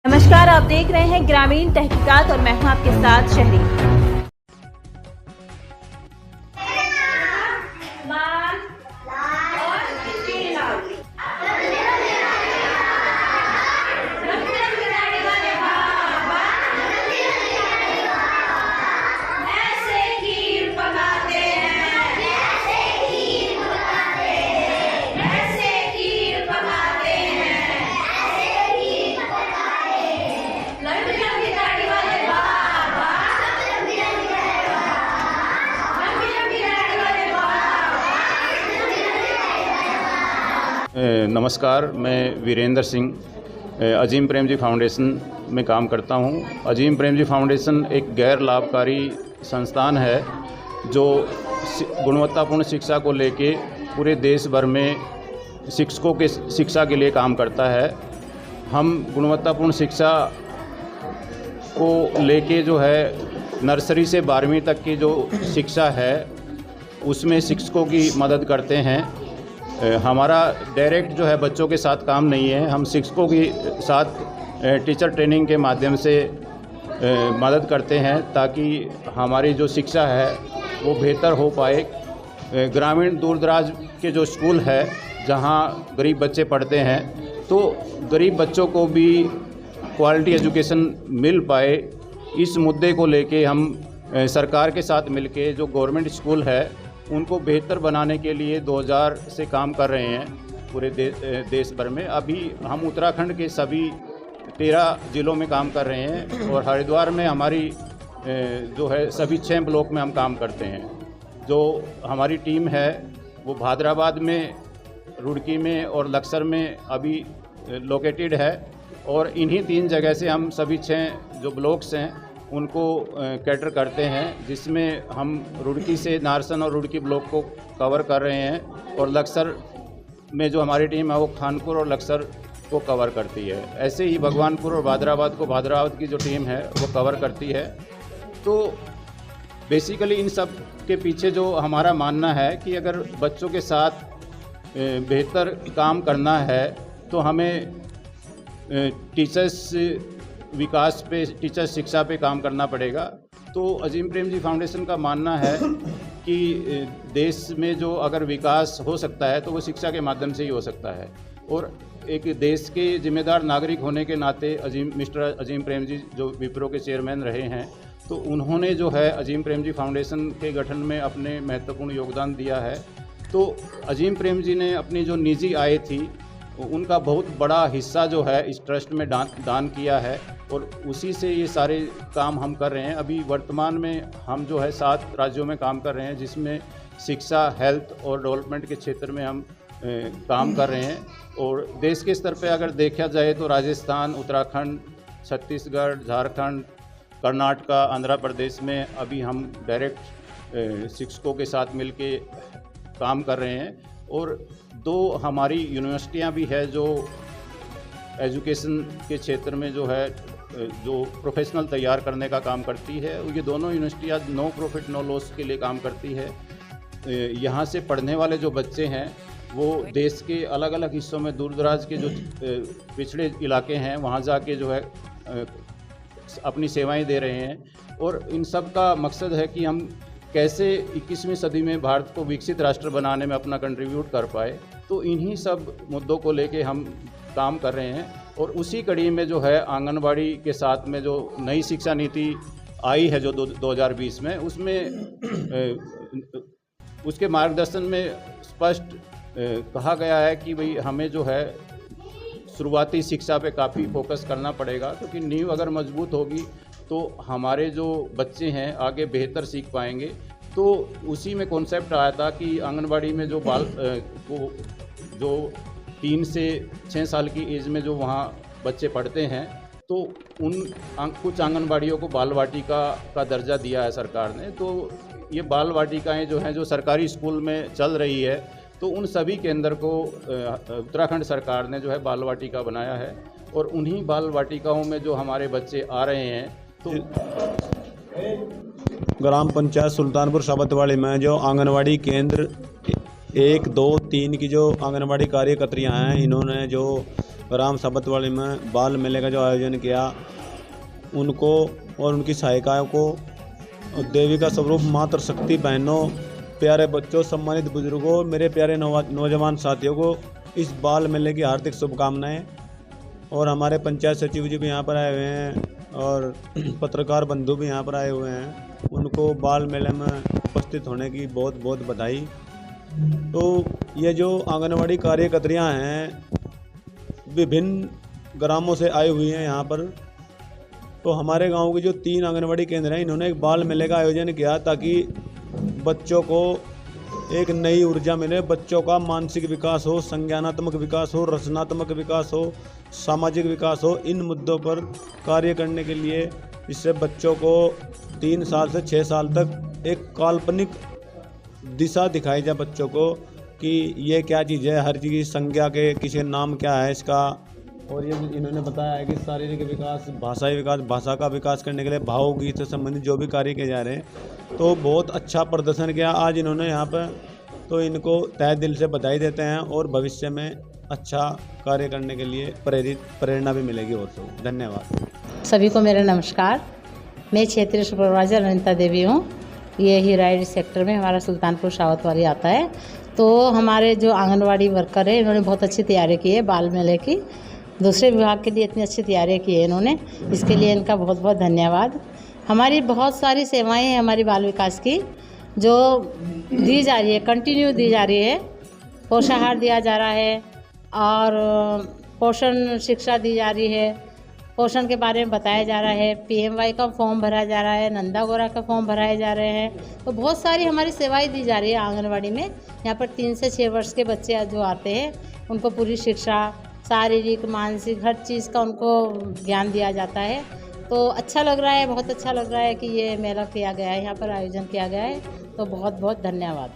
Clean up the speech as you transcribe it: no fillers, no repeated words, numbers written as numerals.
नमस्कार, आप देख रहे हैं ग्रामीण तहकीकात और मैं हूं आपके साथ शहरी। नमस्कार, मैं वीरेंद्र सिंह अजीम प्रेमजी फाउंडेशन में काम करता हूं। अजीम प्रेमजी फाउंडेशन एक गैर लाभकारी संस्थान है जो गुणवत्तापूर्ण शिक्षा को लेके पूरे देश भर में शिक्षकों के शिक्षा के लिए काम करता है। हम गुणवत्तापूर्ण शिक्षा को लेके जो है नर्सरी से 12वीं तक की जो शिक्षा है उसमें शिक्षकों की मदद करते हैं। हमारा डायरेक्ट जो है बच्चों के साथ काम नहीं है, हम शिक्षकों के साथ टीचर ट्रेनिंग के माध्यम से मदद करते हैं ताकि हमारी जो शिक्षा है वो बेहतर हो पाए। ग्रामीण दूर दराज के जो स्कूल है जहां गरीब बच्चे पढ़ते हैं तो गरीब बच्चों को भी क्वालिटी एजुकेशन मिल पाए, इस मुद्दे को लेके हम सरकार के साथ मिलके जो गवर्नमेंट स्कूल है उनको बेहतर बनाने के लिए 2000 से काम कर रहे हैं पूरे देश भर में। अभी हम उत्तराखंड के सभी 13 ज़िलों में काम कर रहे हैं और हरिद्वार में हमारी जो है सभी 6 ब्लॉक में हम काम करते हैं। जो हमारी टीम है वो भादराबाद में, रुड़की में और लक्सर में अभी लोकेटेड है और इन्हीं 3 जगह से हम सभी 6 जो ब्लॉक्स हैं उनको कैटर करते हैं, जिसमें हम रुड़की से नारसन और रुड़की ब्लॉक को कवर कर रहे हैं और लक्सर में जो हमारी टीम है वो खानपुर और लक्सर को कवर करती है। ऐसे ही भगवानपुर और भादराबाद को भादराबाद की जो टीम है वो कवर करती है। तो बेसिकली इन सब के पीछे जो हमारा मानना है कि अगर बच्चों के साथ बेहतर काम करना है तो हमें टीचर्स विकास पे, टीचर शिक्षा पे काम करना पड़ेगा। तो अजीम प्रेमजी फाउंडेशन का मानना है कि देश में जो अगर विकास हो सकता है तो वो शिक्षा के माध्यम से ही हो सकता है और एक देश के जिम्मेदार नागरिक होने के नाते मिस्टर अजीम प्रेमजी जो विप्रो के चेयरमैन रहे हैं तो उन्होंने जो है अजीम प्रेमजी फाउंडेशन के गठन में अपने महत्वपूर्ण योगदान दिया है। तो अजीम प्रेमजी ने अपनी जो निजी आय थी उनका बहुत बड़ा हिस्सा जो है इस ट्रस्ट में दान किया है और उसी से ये सारे काम हम कर रहे हैं। अभी वर्तमान में हम जो है 7 राज्यों में काम कर रहे हैं, जिसमें शिक्षा, हेल्थ और डेवलपमेंट के क्षेत्र में हम काम कर रहे हैं। और देश के स्तर पे अगर देखा जाए तो राजस्थान, उत्तराखंड, छत्तीसगढ़, झारखंड, कर्नाटक, आंध्र प्रदेश में अभी हम डायरेक्ट शिक्षकों के साथ मिलके काम कर रहे हैं। और 2 हमारी यूनिवर्सिटियां भी है जो एजुकेशन के क्षेत्र में जो है जो प्रोफेशनल तैयार करने का काम करती है। ये दोनों यूनिवर्सिटियां नो प्रॉफिट नो लॉस के लिए काम करती है। यहाँ से पढ़ने वाले जो बच्चे हैं वो देश के अलग अलग हिस्सों में, दूर दराज के जो पिछड़े इलाके हैं वहाँ जाके जो है अपनी सेवाएं दे रहे हैं। और इन सब का मकसद है कि हम कैसे 21वीं सदी में भारत को विकसित राष्ट्र बनाने में अपना कंट्रीब्यूट कर पाए। तो इन्हीं सब मुद्दों को लेके हम काम कर रहे हैं और उसी कड़ी में जो है आंगनबाड़ी के साथ में जो नई शिक्षा नीति आई है जो 2020 में, उसमें उसके मार्गदर्शन में स्पष्ट कहा गया है कि भाई हमें जो है शुरुआती शिक्षा पे काफ़ी फोकस करना पड़ेगा, क्योंकि नींव अगर मजबूत होगी तो हमारे जो बच्चे हैं आगे बेहतर सीख पाएंगे। तो उसी में कॉन्सेप्ट आया था कि आंगनबाड़ी में जो जो 3 से 6 साल की एज में जो वहाँ बच्चे पढ़ते हैं तो कुछ आंगनबाड़ियों को बाल वाटिका का दर्जा दिया है सरकार ने। तो ये बाल वाटिकाएँ जो हैं जो सरकारी स्कूल में चल रही है तो उन सभी केंद्र को उत्तराखंड सरकार ने जो है बाल वाटिका बनाया है और उन्हीं बाल वाटिकाओं में जो हमारे बच्चे आ रहे हैं तो ग्राम पंचायत सुल्तानपुर साबतवाड़ी में जो आंगनवाड़ी केंद्र 1, 2, 3 की जो आंगनवाड़ी कार्यकर्त्रियाँ हैं, इन्होंने जो ग्राम साबतवाड़ी में बाल मेले का जो आयोजन किया, उनको और उनकी सहायिकाओं को, देवी का स्वरूप मातृ शक्ति बहनों, प्यारे बच्चों, सम्मानित बुजुर्गों, मेरे प्यारे नौजवान साथियों को इस बाल मेले की हार्दिक शुभकामनाएं। और हमारे पंचायत सचिव जी भी यहाँ पर आए हुए हैं और पत्रकार बंधु भी यहाँ पर आए हुए हैं, उनको बाल मेले में उपस्थित होने की बहुत बहुत बधाई। तो ये जो आंगनवाड़ी कार्यकर्तियाँ हैं विभिन्न ग्रामों से आई हुई हैं यहाँ पर, तो हमारे गांव के जो 3 आंगनवाड़ी केंद्र हैं, इन्होंने एक बाल मेले का आयोजन किया ताकि बच्चों को एक नई ऊर्जा मिले, बच्चों का मानसिक विकास हो, संज्ञानात्मक विकास हो, रचनात्मक विकास हो, सामाजिक विकास हो। इन मुद्दों पर कार्य करने के लिए इससे बच्चों को 3 साल से 6 साल तक एक काल्पनिक दिशा दिखाई जाए बच्चों को कि ये क्या चीज़ है, हर चीज़ की संज्ञा के किसी नाम क्या है इसका। और ये इन्होंने बताया है कि शारीरिक विकास, भाषाई विकास, भाषा का विकास करने के लिए भावगीत से संबंधित जो भी कार्य किए जा रहे हैं, तो बहुत अच्छा प्रदर्शन किया आज इन्होंने यहाँ पर। तो इनको तहे दिल से बधाई देते हैं और भविष्य में अच्छा कार्य करने के लिए प्रेरणा भी मिलेगी। और तो धन्यवाद। सभी को मेरा नमस्कार। मैं क्षेत्रीय सुपरवाइजर अनिता देवी हूँ। ये हिराइड सेक्टर में हमारा सुल्तानपुर सावतवाड़ी आता है। तो हमारे जो आंगनवाड़ी वर्कर है, इन्होंने बहुत अच्छी तैयारी की है बाल मेले की। दूसरे विभाग के लिए इतनी अच्छी तैयारी की है इन्होंने, इसके लिए इनका बहुत बहुत धन्यवाद। हमारी बहुत सारी सेवाएं हैं हमारी बाल विकास की जो दी जा रही है, कंटिन्यू दी जा रही है। पोषाहार दिया जा रहा है और पोषण शिक्षा दी जा रही है, पोषण के बारे में बताया जा रहा है, PMY का फॉर्म भरा जा रहा है, नंदा गोरा का फॉर्म भराए जा रहे हैं। तो बहुत सारी हमारी सेवाएं दी जा रही है आंगनवाड़ी में। यहाँ पर 3 से 6 वर्ष के बच्चे जो आते हैं उनको पूरी शिक्षा, शारीरिक, मानसिक, हर चीज़ का उनको ज्ञान दिया जाता है। तो अच्छा लग रहा है, बहुत अच्छा लग रहा है कि ये मेला किया गया है, यहाँ पर आयोजन किया गया है। तो बहुत बहुत धन्यवाद।